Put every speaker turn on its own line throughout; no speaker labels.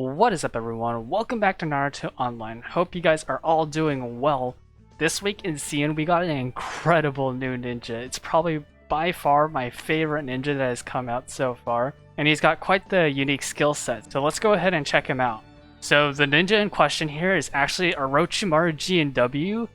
What is up, everyone? Welcome back to Naruto Online. Hope you guys are all doing well. This week in CN, we got an incredible new ninja. It's probably by far my favorite ninja that has come out so far, and he's got quite the unique skill set, so let's go ahead and check him out. So the ninja in question here is actually Orochimaru GNW,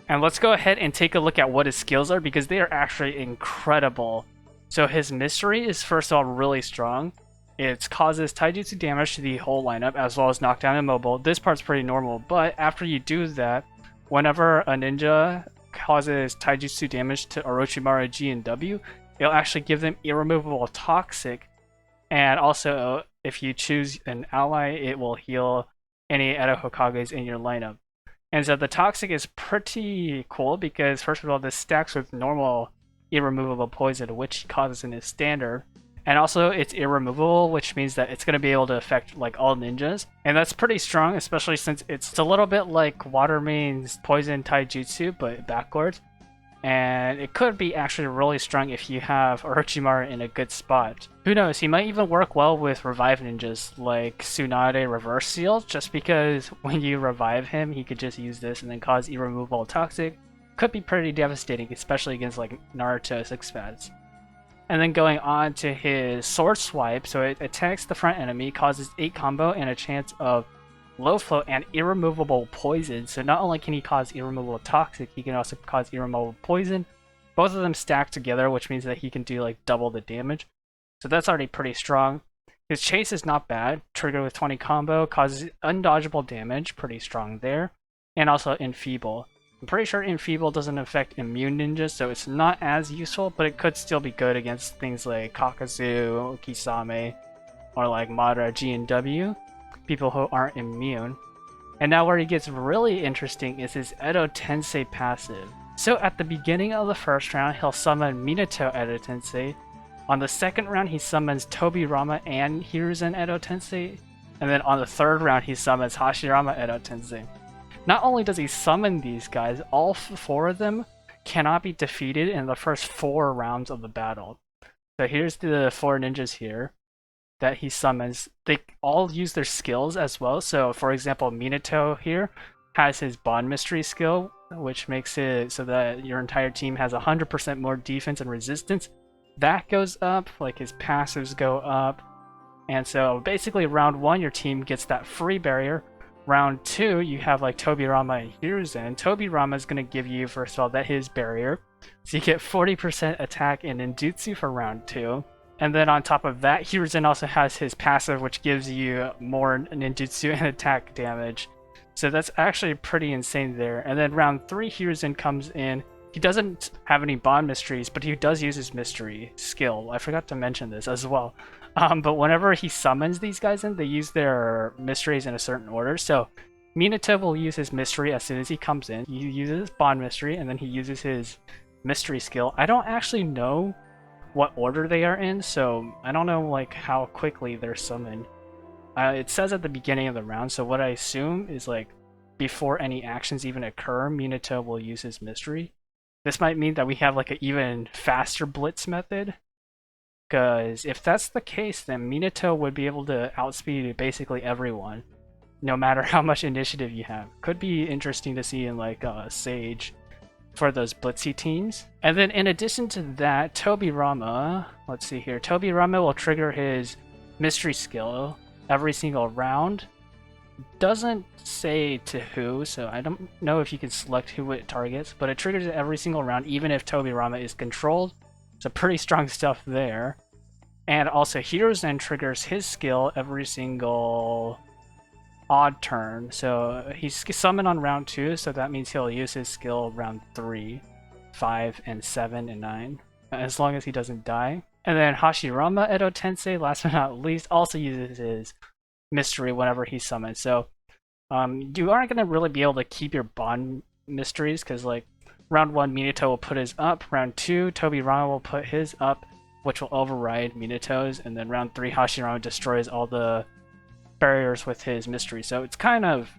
and let's go ahead and take a look at what his skills are because they are actually incredible. So his mystery is first of all really strong. It causes taijutsu damage to the whole lineup as well as knockdown and mobile. This part's pretty normal, but after you do that, whenever a ninja causes taijutsu damage to Orochimaru GNW, it'll actually give them irremovable toxic, and also if you choose an ally, it will heal any Edo Hokages in your lineup. And so the toxic is pretty cool because first of all, this stacks with normal irremovable poison, which he causes in his standard. And also, it's irremovable, which means that it's going to be able to affect like all ninjas. And that's pretty strong, especially since it's a little bit like Water Main's Poison Taijutsu, but backwards. And it could be actually really strong if you have Orochimaru in a good spot. Who knows, he might even work well with revive ninjas like Tsunade Reverse Seal, just because when you revive him, he could just use this and then cause irremovable toxic. Could be pretty devastating, especially against like Naruto 6 fads. And then going on to his sword swipe, so it attacks the front enemy, causes 8 combo and a chance of low flow and irremovable poison. So not only can he cause irremovable toxic, he can also cause irremovable poison. Both of them stack together, which means that he can do like double the damage. So that's already pretty strong. His chase is not bad, triggered with 20 combo, causes undodgeable damage, pretty strong there. And also enfeeble. I'm pretty sure Enfeeble doesn't affect immune ninjas, so it's not as useful, but it could still be good against things like Kakazu, Kisame, or like Madara GNW, people who aren't immune. And now where he gets really interesting is his Edo Tensei passive. So at the beginning of the first round, he'll summon Minato Edo Tensei. On the second round, he summons Tobirama and Hiruzen Edo Tensei. And then on the third round, he summons Hashirama Edo Tensei. Not only does he summon these guys, all 4 of them cannot be defeated in the first 4 rounds of the battle. So here's the 4 ninjas here that he summons. They all use their skills as well. So for example, Minato here has his Bond Mystery skill, which makes it so that your entire team has 100% more defense and resistance. That goes up, like his passives go up. And so basically round 1, your team gets that free barrier. Round 2, you have like Tobirama and Hiruzen. Tobirama is going to give you, first of all, that his barrier. So you get 40% attack and ninjutsu for round 2. And then on top of that, Hiruzen also has his passive, which gives you more ninjutsu and attack damage. So that's actually pretty insane there. And then round 3, Hiruzen comes in. He doesn't have any bond mysteries, but he does use his mystery skill. I forgot to mention this as well. But whenever he summons these guys in, they use their mysteries in a certain order. So Minato will use his mystery as soon as he comes in. He uses bond mystery, and then he uses his mystery skill. I don't actually know what order they are in, so I don't know like how quickly they're summoned. It says at the beginning of the round, so what I assume is like before any actions even occur, Minato will use his mystery. This might mean that we have like an even faster blitz method. Because if that's the case, then Minato would be able to outspeed basically everyone, no matter how much initiative you have. Could be interesting to see in like Sage for those blitzy teams. And then in addition to that, Tobirama, let's see here, Tobirama will trigger his mystery skill every single round. Doesn't say to who, so I don't know if you can select who it targets, but it triggers it every single round, even if Tobirama is controlled. So pretty strong stuff there. And also Hiruzen triggers his skill every single odd turn. So he's summoned on round 2, so that means he'll use his skill round 3, 5, and 7, and 9, as long as he doesn't die. And then Hashirama Edo Tensei, last but not least, also uses his mystery whenever he's summoned. So you aren't going to really be able to keep your bond mysteries, because like round 1, Minato will put his up. Round 2, Tobirama will put his up, which will override Minato's. And then round 3, Hashirama destroys all the barriers with his mystery. So it's kind of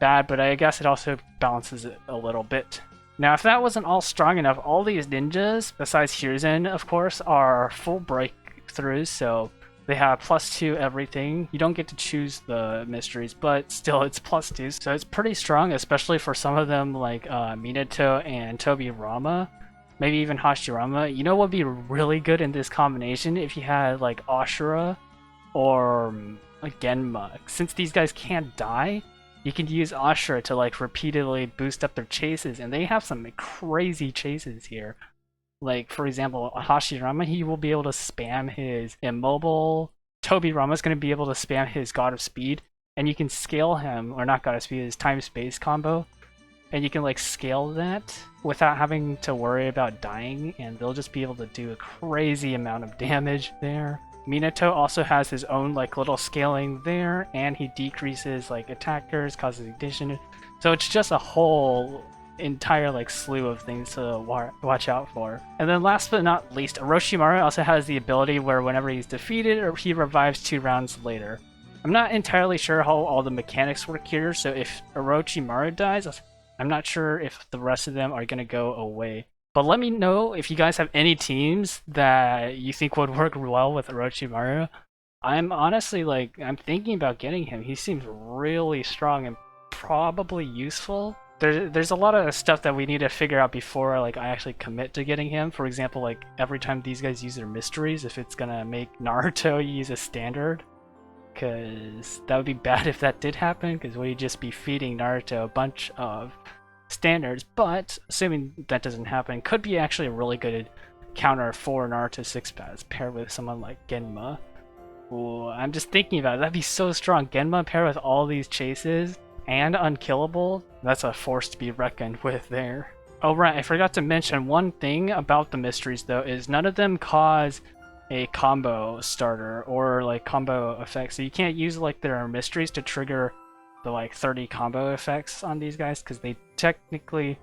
bad, but I guess it also balances it a little bit. Now, if that wasn't all strong enough, all these ninjas, besides Hiruzen, of course, are full breakthroughs. So They have +2 everything. You don't get to choose the mysteries, but still it's +2. So it's pretty strong, especially for some of them like Minato and Tobirama. Maybe even Hashirama. You know what would be really good in this combination? If you had like Ashura or Genma. Since these guys can't die, you can use Ashura to like repeatedly boost up their chases, and they have some crazy chases here. Like, for example, Hashirama, he will be able to spam his immobile. Tobirama's going to be able to spam his God of Speed, and you can scale him, or not God of Speed, his Time Space combo, and you can like scale that without having to worry about dying, and they'll just be able to do a crazy amount of damage there. Minato also has his own like little scaling there, and he decreases like attackers, causes ignition. So it's just a whole entire like slew of things to watch out for. And then last but not least, Orochimaru also has the ability where whenever he's defeated, or he revives 2 rounds later. I'm not entirely sure how all the mechanics work here, so if Orochimaru dies, I'm not sure if the rest of them are going to go away. But let me know if you guys have any teams that you think would work well with Orochimaru. I'm honestly like, I'm thinking about getting him. He seems really strong and probably useful. There's a lot of stuff that we need to figure out before like I actually commit to getting him. For example, like every time these guys use their mysteries, if it's gonna make Naruto use a standard, because that would be bad if that did happen, because we'd just be feeding Naruto a bunch of standards. But assuming that doesn't happen, could be actually a really good counter for Naruto 6 paths paired with someone like Genma. Ooh, I'm just thinking about it. That'd be so strong. Genma paired with all these chases and unkillable, that's a force to be reckoned with there. Oh right, I forgot to mention one thing about the mysteries though, is none of them cause a combo starter or like combo effects. So you can't use like their mysteries to trigger the like 30 combo effects on these guys, because they technically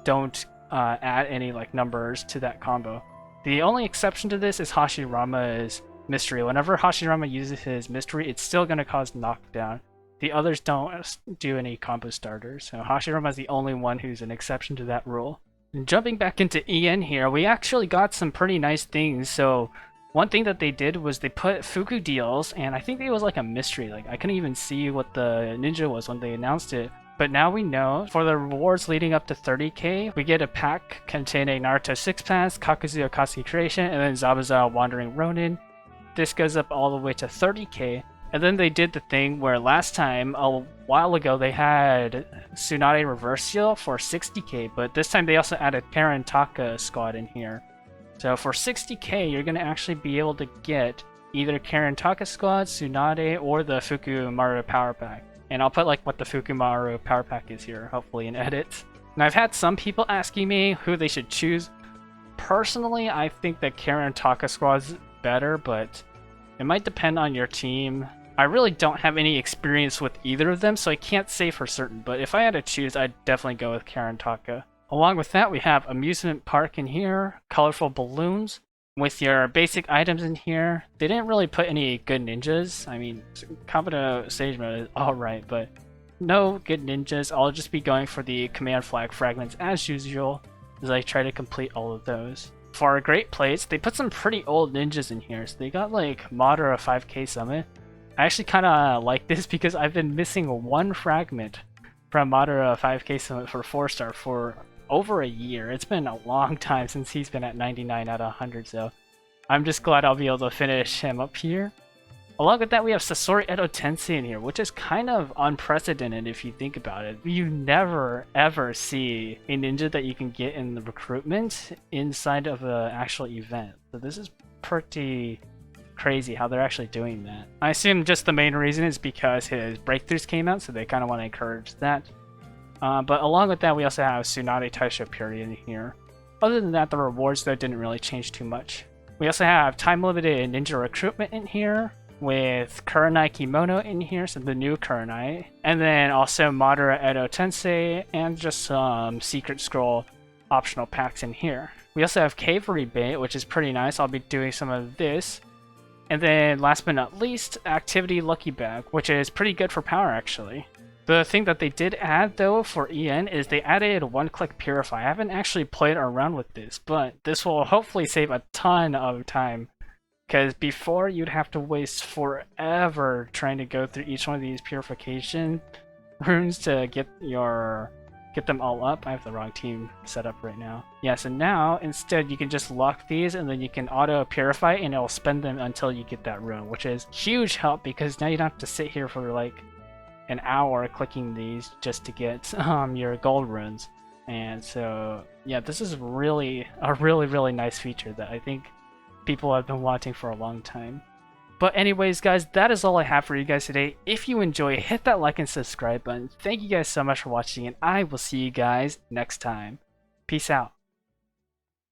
don't add any like numbers to that combo. The only exception to this is Hashirama's mystery. Whenever Hashirama uses his mystery, it's still going to cause knockdown. The others don't do any combo starters, so Hashirama is the only one who's an exception to that rule. And jumping back into EN here, we actually got some pretty nice things. So one thing that they did was they put Fuku deals, and I think it was like a mystery. Like I couldn't even see what the ninja was when they announced it. But now we know. For the rewards leading up to 30k, we get a pack containing Naruto 6 paths, Kakuzu Akatsuki Creation, and then Zabuza Wandering Ronin. This goes up all the way to 30k. And then they did the thing where last time, a while ago, they had Tsunade Reverse Seal for 60k, but this time they also added Karantaka squad in here. So for 60k, you're going to actually be able to get either Karantaka squad, Tsunade, or the Fukumaru Power Pack. And I'll put like what the Fukumaru Power Pack is here, hopefully in edits. And I've had some people asking me who they should choose. Personally, I think that Karantaka squad's better, but it might depend on your team. I really don't have any experience with either of them, so I can't say for certain, but if I had to choose, I'd definitely go with Karantaka. Along with that, we have Amusement Park in here, colorful balloons, with your basic items in here. They didn't really put any good ninjas. I mean, Kabuto Sage Mode is alright, but no good ninjas. I'll just be going for the command flag fragments as usual, as I try to complete all of those. For our great plates, they put some pretty old ninjas in here, so they got like Madara 5k Summit. I actually kind of like this because I've been missing one fragment from Madara 5k Summit for 4-star for over a year. It's been a long time since he's been at 99 out of 100, so I'm just glad I'll be able to finish him up here. Along with that, we have Sasori Edo Tensei in here, which is kind of unprecedented if you think about it. You never ever see a ninja that you can get in the recruitment inside of an actual event. So this is pretty crazy how they're actually doing that. I assume just the main reason is because his breakthroughs came out, so they kind of want to encourage that. But along with that, we also have Tsunade Taisho Purity in here. Other than that, the rewards though didn't really change too much. We also have time-limited ninja recruitment in here, with Kurenai Kimono in here, so the new Kurenai. And then also Madara Edo Tensei, and just some Secret Scroll optional packs in here. We also have Cave Rebate, which is pretty nice. I'll be doing some of this. And then last but not least, Activity Lucky Bag, which is pretty good for power actually. The thing that they did add though for EN is they added one-click Purify. I haven't actually played around with this, but this will hopefully save a ton of time, Because before you'd have to waste forever trying to go through each one of these purification runes to get them all up. I have the wrong team set up right now. Yeah, so now instead you can just lock these and then you can auto purify and it'll spend them until you get that rune, which is huge help because now you don't have to sit here for like an hour clicking these just to get your gold runes. And so yeah, this is really a really nice feature that I think people have been wanting for a long time. But anyways, guys, that is all I have for you guys today. If you enjoy, hit that like and subscribe button. Thank you guys so much for watching, and I will see you guys next time. Peace out.